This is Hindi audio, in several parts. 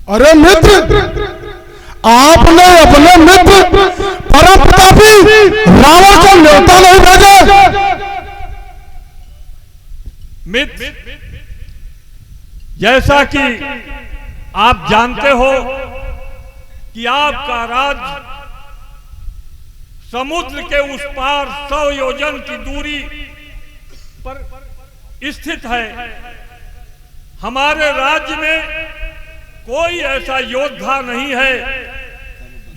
अरे मित्र, आपने अपने मित्र परम प्रतापी रावण को न्योता नहीं भेजा। मित्र, जैसा कि आप जानते हो कि आपका राज्य समुद्र के उस पार 100 योजन की दूरी पर स्थित है। हमारे राज्य में कोई ऐसा योद्धा नहीं है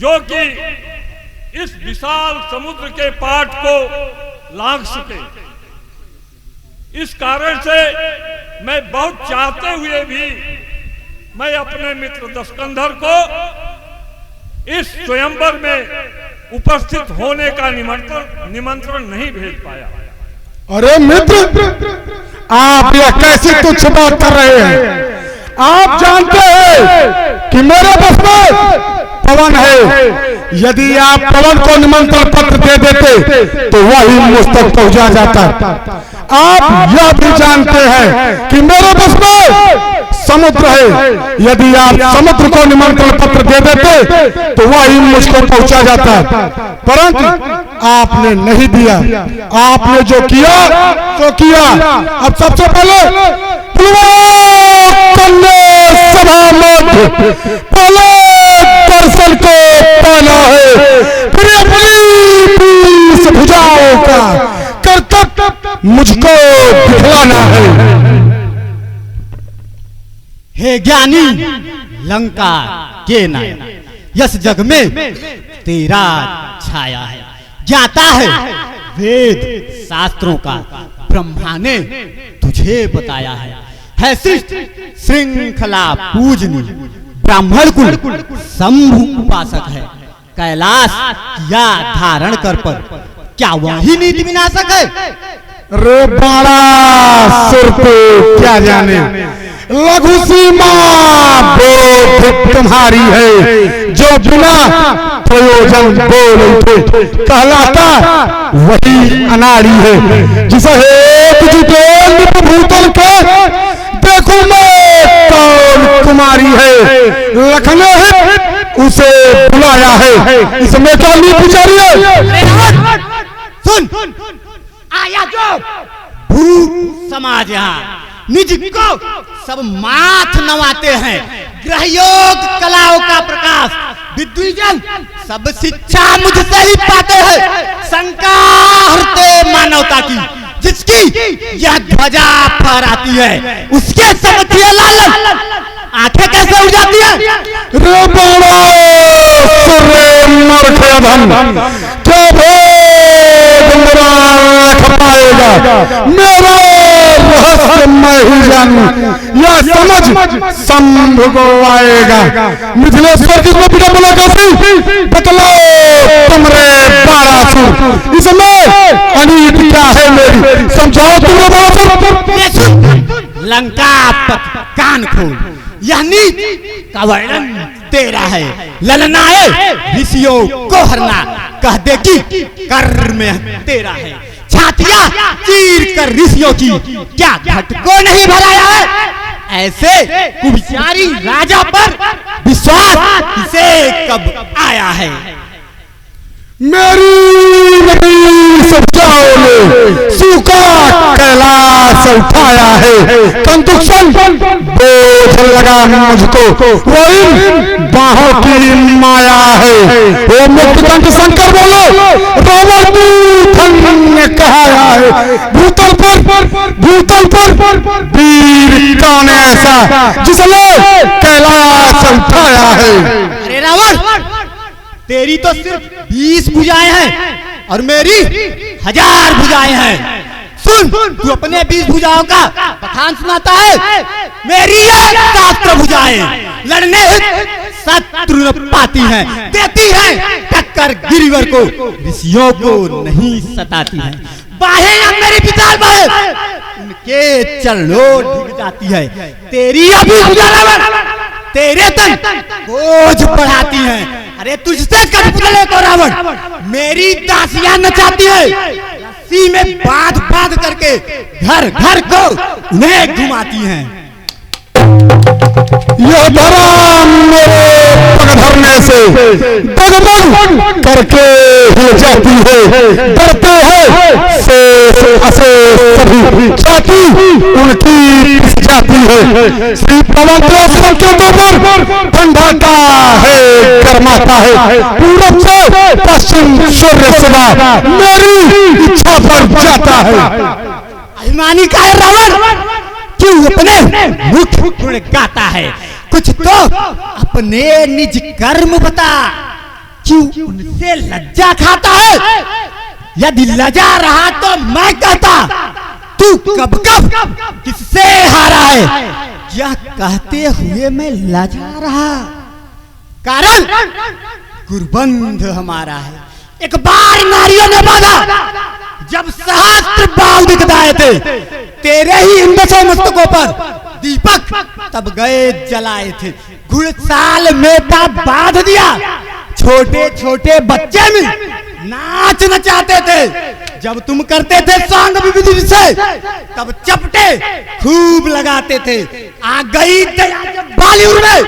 जो कि इस विशाल समुद्र के पाट को लांघ सके। इस कारण से मैं बहुत चाहते हुए भी मैं अपने मित्र दशकंधर को इस स्वयंवर में उपस्थित होने का निमंत्रण नहीं भेज पाया। अरे मित्र, आप यह कैसी तुच्छ बात कर रहे हैं? आप जानते हैं कि मेरे बस में पवन है। यदि आप पवन को निमंत्रण पत्र दे देते तो वही मुझ तक पहुंचा जाता। आप यह भी जानते हैं कि मेरे बस में समुद्र है। यदि आप समुद्र को निमंत्रण पत्र दे देते तो वही मुझको पहुंचा जाता, परंतु आपने नहीं दिया। आपने जो किया तो किया। अब सबसे पहले सभा मध्य पहले दर्शन को पाना है, फिर अपनी भुजाओं का कर्तव्य मुझको दिखलाना है। हे ज्ञानी लंका के नायक, यस जग में तेरा छाया है। ज्ञाता है वेद शास्त्रों का, ब्रह्मा ने तुझे बताया है शिष्ट श्रृंखला पूजनी, ब्राह्मण कुल शंभु उपासक है। कैलाश या धारण कर पर क्या वही नीति विनाशक है? रे बड़ा सुर पे क्या जाने, लघु सीमा बोध तुम्हारी है। जो बिना प्रयोजन बोल उठे कहलाता वही अनाड़ी है। जिसे एक जुटेल भूतल के देखो मैं कौन कुमारी है, लखने है उसे बुलाया है, इसमें क्या नी पुजारी है? सुन, आया जो भूत समाज यहाँ निज को सब माथ नवाते हैं। ग्रहयोग कलाओं का प्रकाश विद्विजन सब शिक्षा मुझसे ही पाते हैं। शंका हरते मानवता की, जिसकी यह ध्वजा फहराती है, उसके समझिए लालन आंखें कैसे उड़ जाती है? रे बड़ा सुरे मूर्खधन, क्या भेद मेरा खपाएगा? मेरा रहस्य मैं ही जानूं, यह समझ शंभु को आएगा। मिथिलेश्वर किसको पिता बोला कैसी? बतलाओ तुमरे बारासुर, इसमें अनीत क्या है मेरी? समझाओ तुमरे बारासुर। लंका कान खोल, यह नीति का वर्णन तेरा है। ललनाए ऋषियों को हरना, कह दे कि कर्म तेरा है। छातियां चीर कर ऋषियों की क्या घट को नहीं भराया है? ऐसे कुविचारी राजा पर विश्वास किसे कब आया है? मेरी नदी सच्चाओं ने सूखा कैलाश उठाया है। कंदुकसन बोझ लगा मुझको, वही बाहों की माया है। वो मुक्तकंठ शंकर बोलो, रावण ने कहा है भूतल पर वीर कौन ऐसा जिसने कैलाश उठाया है? अरे रावण, तेरी तो सिर्फ 20 भुजाएं हैं और मेरी 1000 भुजाएं हैं। सुन, तू अपने 20 भुजाओं का बखान सुनाता है, मेरी ये 7 भुजाएं लड़ने शत्रु न पाती हैं, देती हैं टक्कर गिरिवर को, ऋषियों को नहीं सताती हैं। बाहें मेरी विशाल बाहें उनके चरणों ढिग जाती है। तेरी अभी भुजा तेरे तन बोझ बढ़ाती हैं। अरे तुझसे कठपुतले को रावण मेरी दासियां नचाती है, रस्सी में बांध बांध करके घर घर को उन्हें घुमाती हैं। यह धर्म ऐसे डगमग करके हिल जाती है, डरते हैं से सभी छाती उनकी पिस जाती है। श्री पवन देव संकेतों पर ठंडाता है, गर्माता है, पूरब से पश्चिम सूर्य सिवा मेरी इच्छा पर जाता है। अभिमानी का है रावण, क्यों अपने मुख गुण गाता है? कुछ तो अपने निज कर्म बता, क्यों उनसे लज्जा खाता है? यदि लजा रहा तो मैं कहता, तू कब कब किससे हारा है? यह कहते हुए मैं लजा रहा, कारण गुरबंध हमारा है। एक बार नारियों ने बाधा, जब सहस्त्र बाल दिखदाए थे, तेरे ही इन दसों मस्तकों पर दीपक तब गए जलाए थे। घुड़साल में था बांध दिया, छोटे छोटे बच्चे में नाच नचाते थे। जब तुम करते थे सांग विधि से, तब चपटे खूब लगाते थे। आ गई दया जब बालीवुड में,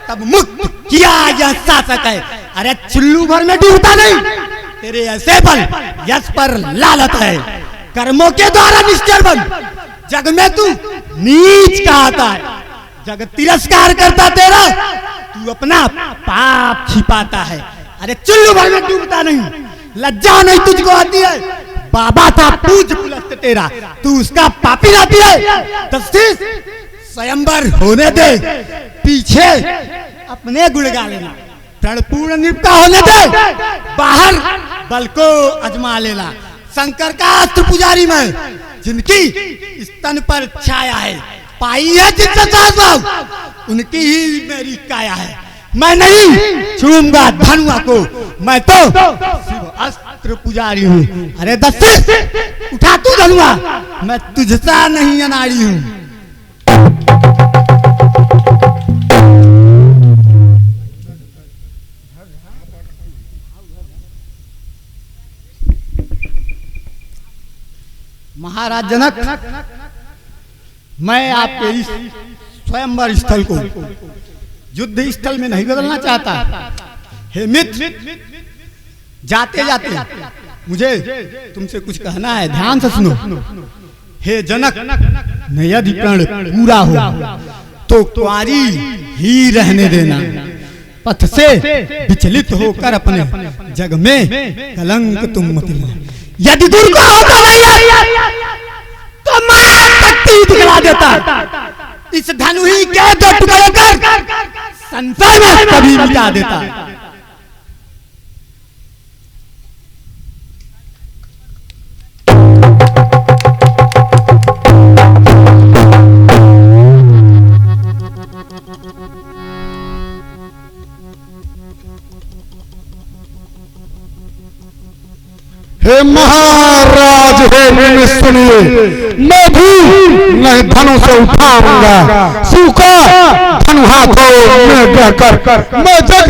तब मुक्त किया यह शासक है। अरे चुल्लू भर में डूबता नहीं, तेरे ऐसे बल यश पर लालत है। कर्मों के द्वारा निश्चल बन, जग में तू नीच कहता है। जग तिरस्कार करता तेरा, तू अपना पाप छिपाता है। अरे चुल्लू भर में डूबता नहीं, लज्जा नहीं तुझको आती है। बाबा था पूज पुलस्त तेरा, तू उसका पापी रहती है। तस्वीर स्वयंवर होने दे, पीछे अपने गुण गा लेना। प्रण पूर्ण निपटा होने दे, बाहर बल को अजमा लेना। शंकर का अस्त्र पुजारी में, जिनकी स्तन पर छाया है, पाई है जिससे साथ, उनकी ही मेरी काया है। मैं नहीं छूऊंगा धनुआ को, मैं तो शिव अस्त्र पुजारी हूँ। अरे दस्ते उठा तू धनुआ, मैं तुझसा नहीं अनाड़ी हूँ। महाराज जनक, मैं आपके इस स्वयंवर स्थल को युद्ध स्थल में नहीं बदलना चाहता। हे मित्र, जाते जाते मुझे तुमसे कुछ कहना है, ध्यान से सुनो। हे जनक, यदि प्रण पूरा हो तो कुंवारी ही रहने देना। पथ से विचलित होकर अपने जग में कलंक तुम मत लेना। यदि दूर को होता नहीं है, तो मैं पट्टी दिखला देता। इस धनु ही के दो टुकड़े कर संसार में कभी मिटा देता। हे महाराज, हे मुनि सुनिए, मैं भी नहीं धनु से उठाऊंगा। सूखा धनु हाथों में बहकर मैं जग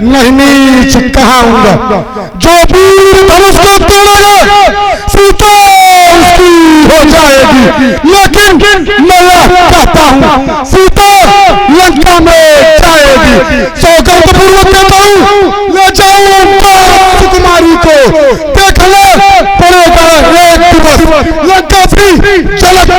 नहीं नीच कहाऊंगा। जो वीर धनुष को तोड़ेगा, सीता उसकी हो जाएगी। लेकिन मैं यह कहता हूँ, सीता लंका में जाएगी। सौगंध पूर्वक कहता हूँ, ले जाऊं सुकुमारी को, देखने पड़ेगा एक दिवस लंका भी जलक